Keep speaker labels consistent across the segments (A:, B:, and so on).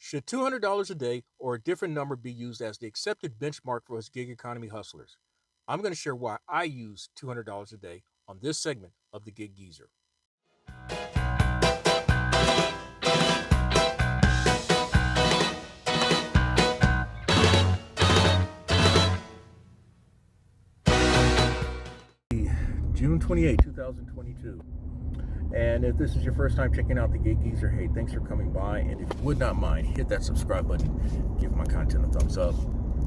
A: Should $200 a day or a different number be used as the accepted benchmark for us gig economy hustlers? I'm going to share why I use $200 a day on this segment of the Gig Geezer. June 28, 2022. And if this is your first time checking out the Gig Geezer, hey, thanks for coming by. And if you would not mind, hit that subscribe button, give my content a thumbs up,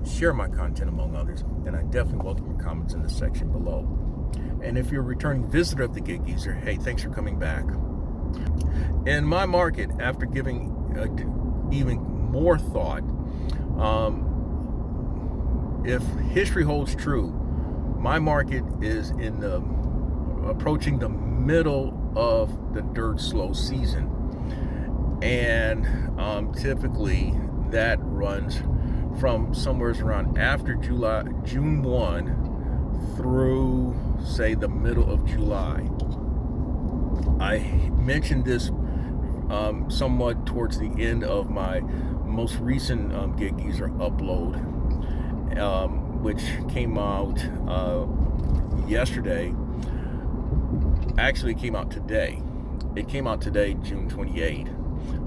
A: share my content among others, and I definitely welcome your comments in the section below. And if you're a returning visitor of the Gig Geezer, hey, thanks for coming back. In my market, after giving even more thought, if history holds true, my market is approaching the middle of the dirt slow season, and typically that runs from somewhere around after June 1 through, say, the middle of July. I mentioned this somewhat towards the end of my most recent Gig Geezer upload, which came out yesterday. Actually, it came out today. It came out today, June 28,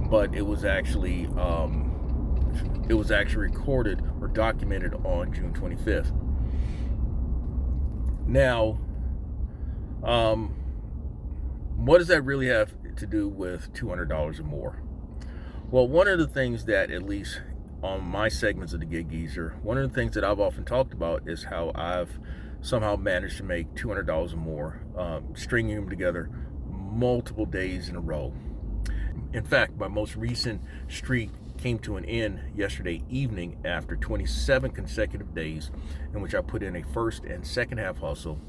A: but it was actually recorded or documented on June 25th. Now, what does that really have to do with $200 or more? Well, one of the things that, at least on my segments of the Gig Geezer, one of the things that I've often talked about is how I've somehow managed to make $200 or more, stringing them together multiple days in a row. In fact, my most recent streak came to an end yesterday evening after 27 consecutive days in which I put in a first and second half hustle.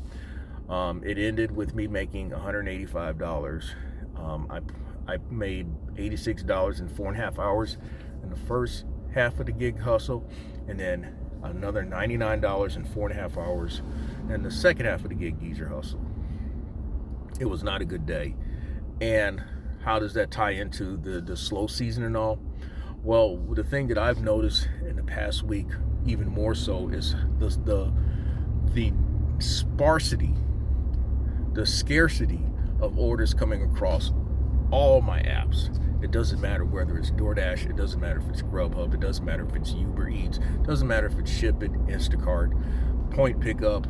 A: It ended with me making $185. I made $86 in 4.5 hours in the first half of the gig hustle, and then another $99 in 4.5 hours in the second half of the Gig Geezer hustle. It was not a good day. And how does that tie into the slow season and all? Well, the thing that I've noticed in the past week, even more so, is the sparsity, the scarcity of orders coming across all my apps. It doesn't matter whether it's DoorDash, it doesn't matter if it's Grubhub, it doesn't matter if it's Uber Eats, it doesn't matter if it's Ship It, Instacart, Point Pickup,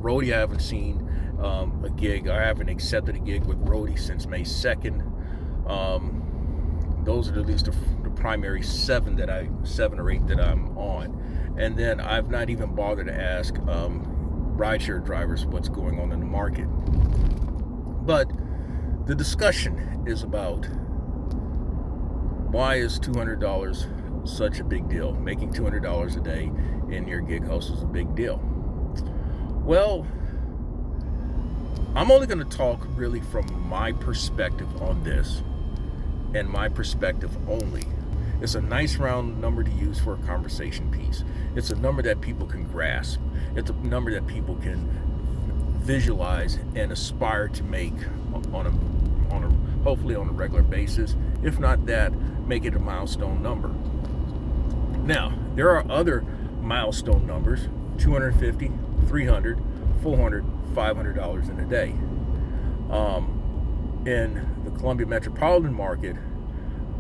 A: Roadie. I haven't seen a gig. I haven't accepted a gig with Roadie since May 2nd. Those are at least the primary seven or eight that I'm on. And then I've not even bothered to ask rideshare drivers what's going on in the market. But the discussion is about, why is $200 such a big deal? Making $200 a day in your gig hustle is a big deal. Well, I'm only going to talk really from my perspective on this, and my perspective only. It's a nice round number to use for a conversation piece. It's a number that people can grasp. It's a number that people can visualize and aspire to make hopefully on a regular basis. If not that, make it a milestone number. Now, there are other milestone numbers: $250, $300, $400, $500 in a day. In the Columbia metropolitan market,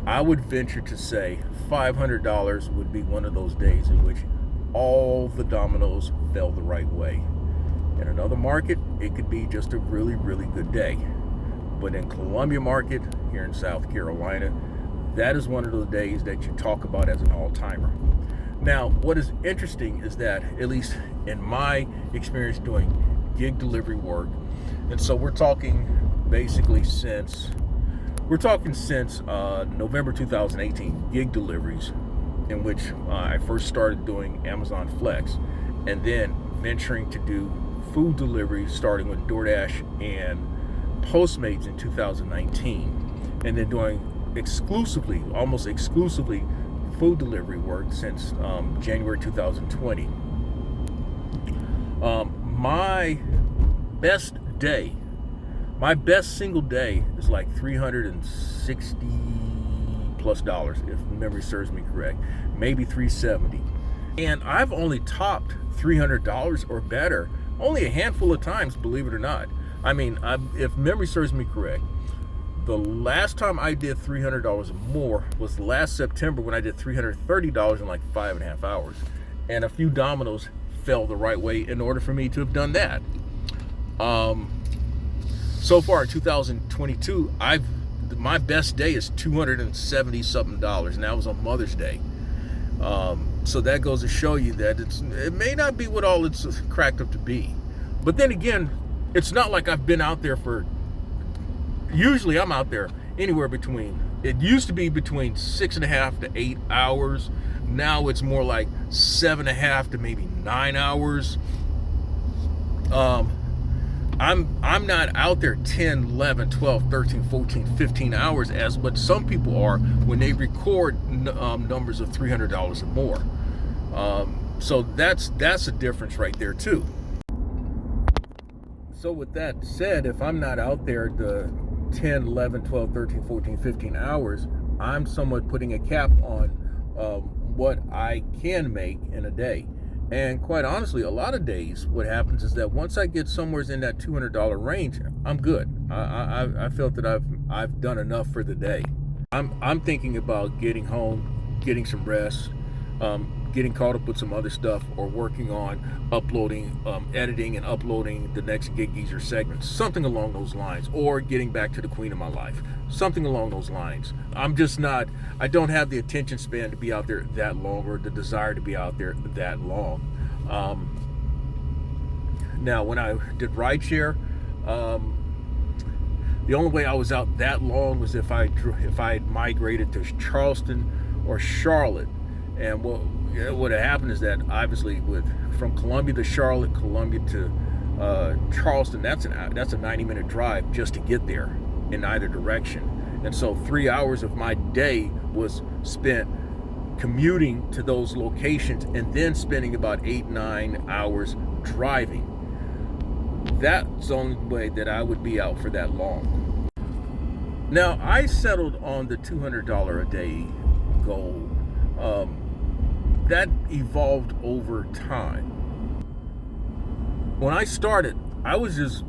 A: I would venture to say $500 would be one of those days in which all the dominoes fell the right way. In another market, it could be just a really, really good day. But in Columbia market, here in South Carolina, that is one of those days that you talk about as an all-timer. Now, what is interesting is that, at least in my experience doing gig delivery work, and so we're talking since November 2018, gig deliveries, in which I first started doing Amazon Flex, and then venturing to do food delivery, starting with DoorDash and Postmates in 2019, and then doing almost exclusively food delivery work since January 2020. My best single day is like 360 plus dollars, if memory serves me correct, maybe 370. And I've only topped $300 or better only a handful of times, believe it or not. I mean, if memory serves me correct, the last time I did $300 or more was last September when I did $330 in like 5.5 hours. And a few dominoes fell the right way in order for me to have done that. So far in 2022, my best day is $270 something, and that was on Mother's Day. So that goes to show you that it may not be what all it's cracked up to be. But then again, it's not like I've been out there usually I'm out there anywhere between, it used to be between 6.5 to 8 hours. Now it's more like 7.5 to maybe 9 hours. I'm not out there 10, 11, 12, 13, 14, 15 hours as what some people are when they record numbers of $300 or more. So that's a difference right there too. So with that said, if I'm not out there the 10, 11, 12, 13, 14, 15 hours, I'm somewhat putting a cap on what I can make in a day. And quite honestly, a lot of days, what happens is that once I get somewhere in that $200 range, I'm good. I felt that I've done enough for the day. I'm thinking about getting home, getting some rest, getting caught up with some other stuff, or working on uploading, editing and uploading the next Gig Geezer segment, something along those lines, or getting back to the queen of my life, something along those lines. I don't have the attention span to be out there that long, or the desire to be out there that long. Now, when I did rideshare, the only way I was out that long was if I had migrated to Charleston or Charlotte. And what had happened is that obviously from Columbia to Charlotte, Columbia to Charleston, that's a 90-minute drive just to get there in either direction. And so 3 hours of my day was spent commuting to those locations and then spending about 8-9 hours driving. That's the only way that I would be out for that long. Now, I settled on the $200 a day goal. That evolved over time. When I started, I was just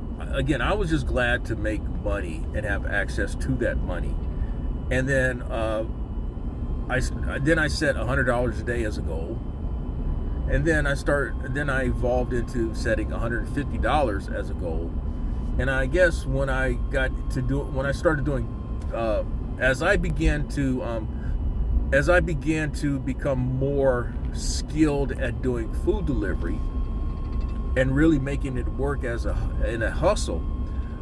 A: glad to make money and have access to that money. And then I set $100 a day as a goal. And then I evolved into setting $150 as a goal. And I guess when I started doing, as I began to become more skilled at doing food delivery and really making it work in a hustle,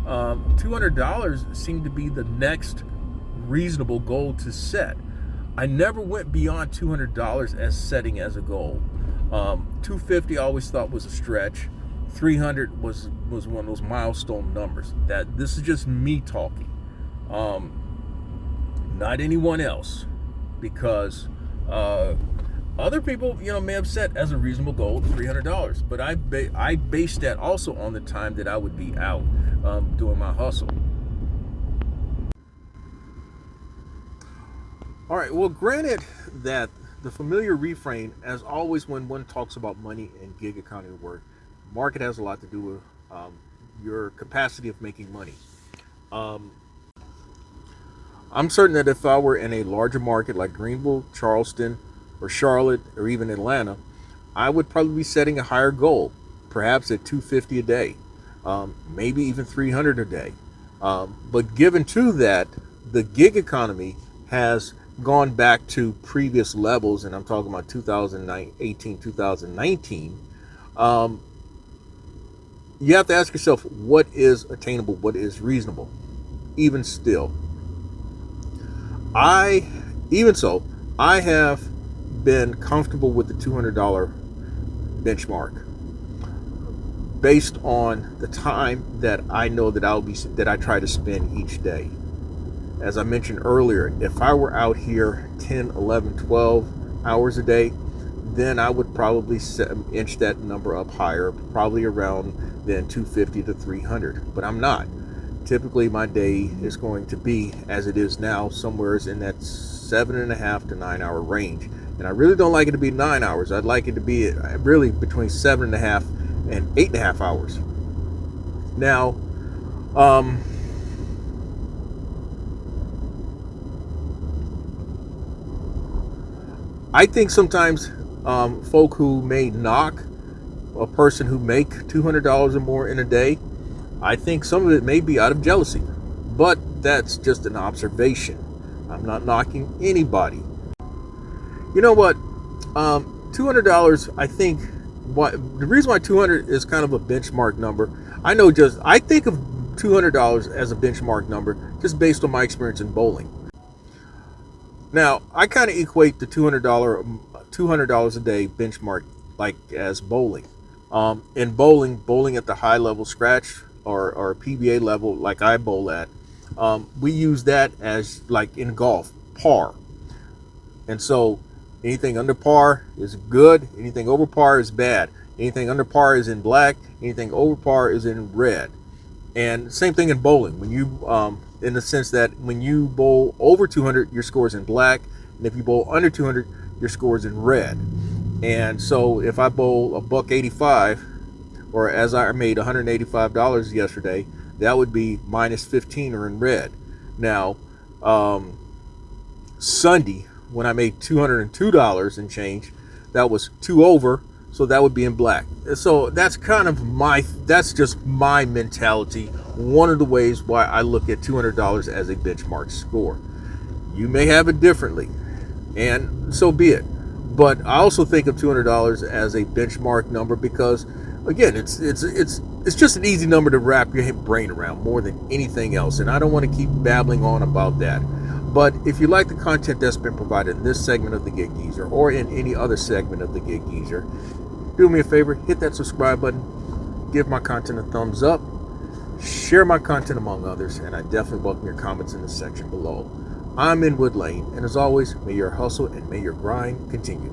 A: $200 seemed to be the next reasonable goal to set. I never went beyond $200 as setting as a goal. $250 I always thought was a stretch. $300 was one of those milestone numbers. That this is just me talking, not anyone else, because other people, may have set as a reasonable goal $300. But I based that also on the time that I would be out doing my hustle. All right. Well, granted that the familiar refrain, as always, when one talks about money and gig economy work, market has a lot to do with your capacity of making money. I'm certain that if I were in a larger market like Greenville, Charleston, or Charlotte, or even Atlanta, I would probably be setting a higher goal, perhaps at $250 a day, maybe even $300 a day. But given to that, the gig economy has gone back to previous levels, and I'm talking about 2018, 2019. You have to ask yourself, what is attainable, what is reasonable? Even still, I have been comfortable with the $200 benchmark based on the time that I know that I try to spend each day. As I mentioned earlier, if I were out here 10, 11, 12 hours a day, then I would probably inch that number up higher, probably around then 250 to 300. But I'm not. Typically, my day is going to be, as it is now, somewhere in that 7.5 to 9 hour range. And I really don't like it to be 9 hours. I'd like it to be really between 7.5 and 8.5 hours. Now, I think sometimes folk who may knock a person who make $200 or more in a day, I think some of it may be out of jealousy, but that's just an observation. I'm not knocking anybody. You know what? $200, I think, the reason why 200 is kind of a benchmark number, I think of $200 as a benchmark number just based on my experience in bowling. Now, I kind of equate the $200 a day benchmark like as bowling. In bowling at the high level scratch or PBA level, like I bowl at, we use that as, like in golf, par. And so anything under par is good, anything over par is bad. Anything under par is in black, anything over par is in red. And same thing in bowling. When you, in the sense that when you bowl over 200, your score is in black, and if you bowl under 200, your score is in red. And so if I bowl a $185, or as I made $185 yesterday, that would be -15 or in red. Now, Sunday, when I made $202 and change, that was 2 over, so that would be in black. So that's that's just my mentality. One of the ways why I look at $200 as a benchmark score. You may have it differently, and so be it. But I also think of $200 as a benchmark number because, again, it's just an easy number to wrap your brain around more than anything else. And I don't want to keep babbling on about that. But if you like the content that's been provided in this segment of the Gig Geezer or in any other segment of the Gig Geezer, do me a favor, hit that subscribe button, give my content a thumbs up, share my content among others, and I definitely welcome your comments in the section below. I'm in Wood Lane, and as always, may your hustle and may your grind continue.